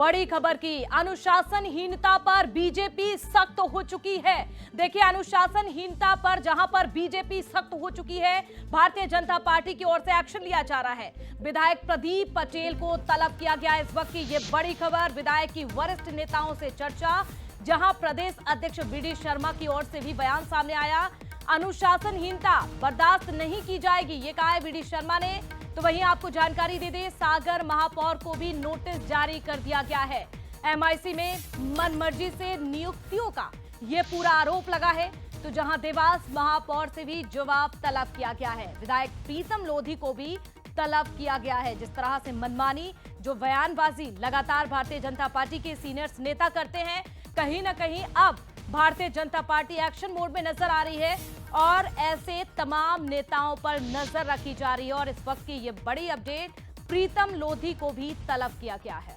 बड़ी खबर की अनुशासनहीनता पर बीजेपी सख्त हो चुकी है। देखिए, अनुशासनहीनता पर जहां पर बीजेपी सख्त हो चुकी है, भारतीय जनता पार्टी की ओर से एक्शन लिया जा रहा है। विधायक प्रदीप पटेल को तलब किया गया। इस वक्त की ये बड़ी खबर, विधायक की वरिष्ठ नेताओं से चर्चा, जहां प्रदेश अध्यक्ष वीडी शर्मा की ओर से भी बयान सामने आया। अनुशासनहीनता बर्दाश्त नहीं की जाएगी, ये कहा है वीडी शर्मा ने। तो वहीं आपको जानकारी दे दें, सागर महापौर को भी नोटिस जारी कर दिया गया है। एमआईसी में मनमर्जी से नियुक्तियों का ये पूरा आरोप लगा है। तो जहां देवास महापौर से भी जवाब तलब किया गया है। विधायक प्रीतम लोधी को भी तलब किया गया है। जिस तरह से मनमानी जो बयानबाजी लगातार भारतीय जनता पार्टी के सीनियर नेता करते हैं, कहीं ना कहीं अब Bharatiya Janata party action mode में नजर आ रही है और ऐसे तमाम नेताओं पर नजर रखी जा रही है। और इस वक्त की ये बड़ी अपडेट, प्रीतम लोधी को भी तलब किया गया है।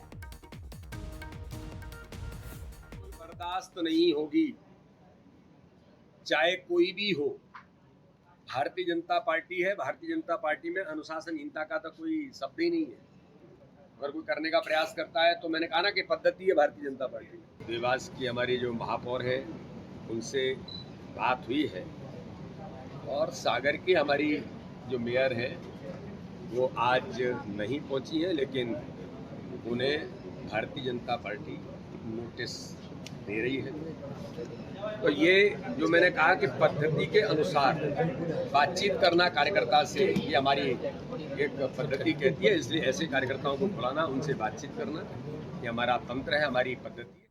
बर्दाश्त नहीं होगी, चाहे कोई भी हो। भारतीय जनता पार्टी है, भारतीय जनता पार्टी में अनुशासनहीनता का तो कोई शब्द ही नहीं है। अगर कोई करने का प्रयास करता है तो मैंने कहा ना कि पद्धति है भारतीय जनता पार्टी। देवास की हमारी जो महापौर है, उनसे बात हुई है और सागर की हमारी जो मेयर है वो आज नहीं पहुंची है, लेकिन उन्हें भारतीय जनता पार्टी नोटिस दे रही है। तो ये जो मैंने कहा कि पद्धति के अनुसार बातचीत करना कार्यकर्ता से, ये हमारी एक पद्धति कहती है। इसलिए ऐसे कार्यकर्ताओं को बुलाना, उनसे बातचीत करना, ये हमारा तंत्र है, हमारी पद्धति है।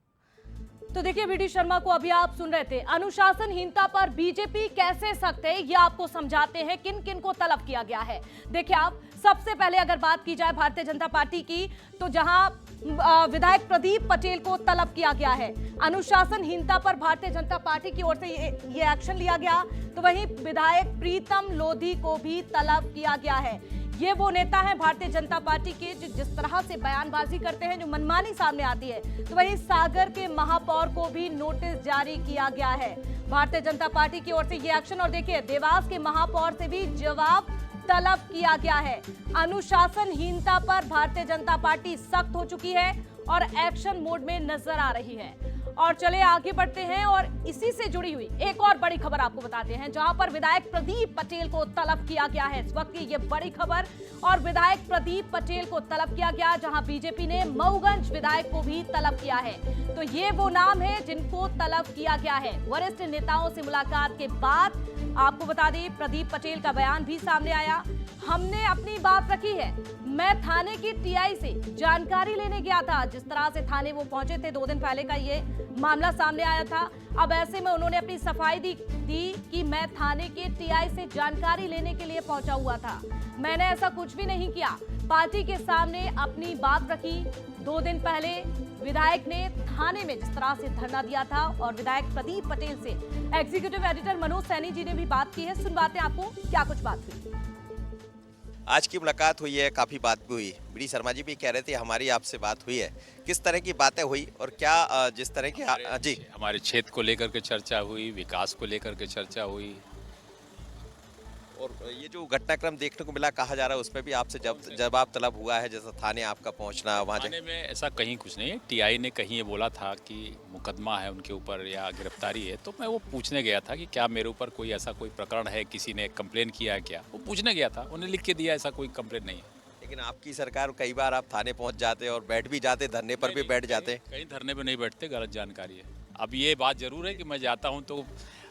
तो देखिए, वीडी शर्मा को अभी आप सुन रहे थे। अनुशासनहीनता पर बीजेपी कैसे सख्त है, ये आपको समझाते हैं किन किन को तलब किया गया है। देखिए, आप सबसे पहले अगर बात की जाए भारतीय जनता पार्टी की, तो जहां विधायक प्रदीप पटेल को तलब किया गया है। अनुशासनहीनता पर भारतीय जनता पार्टी की ओर से ये एक्शन लिया गया। तो वहीं विधायक प्रीतम लोधी को भी तलब किया गया है। ये वो नेता हैं भारतीय जनता पार्टी के जो जिस तरह से बयानबाजी करते हैं, जो मनमानी सामने आती है। तो वहीं सागर के महापौर को भी नोटिस जारी किया गया है भारतीय जनता पार्टी की ओर से ये एक्शन। और देखिए, देवास के महापौर से भी जवाब तलब किया गया है। अनुशासनहीनता पर भारतीय जनता पार्टी सख्त हो चुकी है और एक्शन मोड में नजर आ रही है। और चले आगे बढ़ते हैं और इसी से जुड़ी हुई एक और बड़ी खबर आपको बताते हैं, जहां पर विधायक प्रदीप पटेल को तलब किया गया है। इस वक्त की ये बड़ी खबर, और विधायक प्रदीप पटेल को तलब किया गया, जहां बीजेपी ने मऊगंज विधायक को भी तलब किया है। तो ये वो नाम है जिनको तलब किया गया है। वरिष्ठ नेताओं से मुलाकात के बाद आपको बता दें, प्रदीप पटेल का बयान भी सामने आया। हमने अपनी बात रखी है। मैं थाने की टीआई से जानकारी लेने गया था। जिस तरह से थाने वो पहुंचे थे, 2 दिन पहले का ये मामला सामने आया था। अब ऐसे में उन्होंने अपनी सफाई दी कि मैं थाने के टीआई से जानकारी लेने के लिए पहुंचा हुआ था। मैंने ऐसा कुछ भी नहीं किया। पार्टी के सामने अपनी बात रखी। 2 दिन पहले विधायक ने थाने में जिस तरह से धरना दिया था, और विधायक प्रदीप पटेल से एग्जीक्यूटिव एडिटर मनोज सैनी जी ने भी बात की है। सुनवाते हैं आपको क्या कुछ बात हुई। आज की मुलाकात हुई है, काफ़ी बात भी हुई। वीडी शर्मा जी भी कह रहे थे हमारी आपसे बात हुई है। किस तरह की बातें हुई और क्या जिस तरह की जी हमारे क्षेत्र को लेकर के चर्चा हुई, विकास को लेकर के चर्चा हुई। और ये जो घटनाक्रम देखने को मिला, कहा जा रहा है उसमें भी आपसे जवाब तलब हुआ है, जैसा थाने आपका पहुंचना वहाँ थाने में ऐसा कहीं कुछ नहीं है। टीआई ने कहीं ये बोला था कि मुकदमा है उनके ऊपर या गिरफ्तारी है, तो मैं वो पूछने गया था कि क्या मेरे ऊपर कोई ऐसा कोई प्रकरण है, किसी ने कंप्लेन किया है क्या, वो पूछने गया था। उन्हें लिख के दिया ऐसा कोई कंप्लेन नहीं है। लेकिन आपकी सरकार, कई बार आप थाने पहुँच जाते और बैठ भी जाते, धरने पर भी बैठ जाते। कहीं धरने पर नहीं बैठते, गलत जानकारी है। अब ये बात जरूर है कि मैं जाता हूँ तो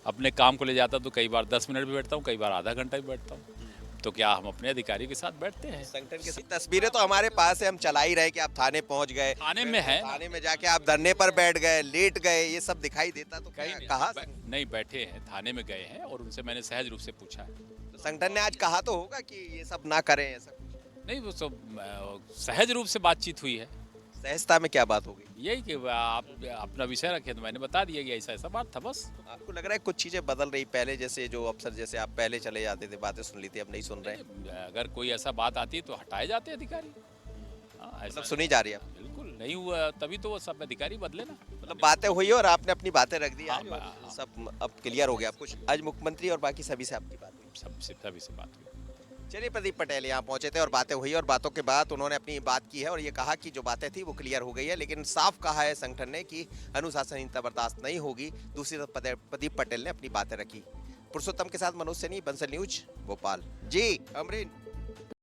अपने काम को ले जाता हूँ, तो कई बार 10 मिनट भी बैठता हूँ, कई बार आधा घंटा भी बैठता हूँ। तो क्या हम अपने अधिकारी के साथ बैठते हैं? संगठन की तस्वीरें तो हमारे पास है, हम चला ही रहे कि आप थाने पहुंच गए, थाने में है, थाने में जाके आप धरने पर बैठ गए, लेट गए, ये सब दिखाई देता। तो कहा नहीं बैठे हैं, थाने में गए हैं और उनसे मैंने सहज रूप से पूछा है। तो संगठन ने आज कहा तो होगा कि ये सब ना करें, ऐसा नहीं, वो सब सहज रूप से बातचीत हुई है। सहजता में क्या बात होगी? यही कि आप अपना विषय रखें, तो मैंने बता दिया कि ऐसा ऐसा बात था, बस। आपको लग रहा है कुछ चीजें बदल रही? पहले जैसे जो अफसर, जैसे आप पहले चले जाते थे, बातें सुन ली थी, अब नहीं सुन रहे? अगर कोई ऐसा बात आती है तो हटाए जाते अधिकारी। मतलब सुनी जा रही है? बिल्कुल नहीं हुआ, तभी तो वो सब अधिकारी बदले ना। मतलब बातें हुई और आपने अपनी बातें रख दी, सब अब क्लियर हो गया कुछ? आज मुख्यमंत्री और बाकी सभी से आपकी बात हुई? सभी से बात हुई। चलिए, प्रदीप पटेल यहाँ पहुंचे थे और बातें हुई और बातों के बाद उन्होंने अपनी बात की है और ये कहा कि जो बातें थी वो क्लियर हो गई है, लेकिन साफ कहा है संगठन ने कि अनुशासनहीनता बर्दाश्त नहीं होगी। दूसरी तरफ प्रदीप पटेल ने अपनी बातें रखी। पुरुषोत्तम के साथ मनोज सैनी, बंसल न्यूज, भोपाल। जी अमरीन।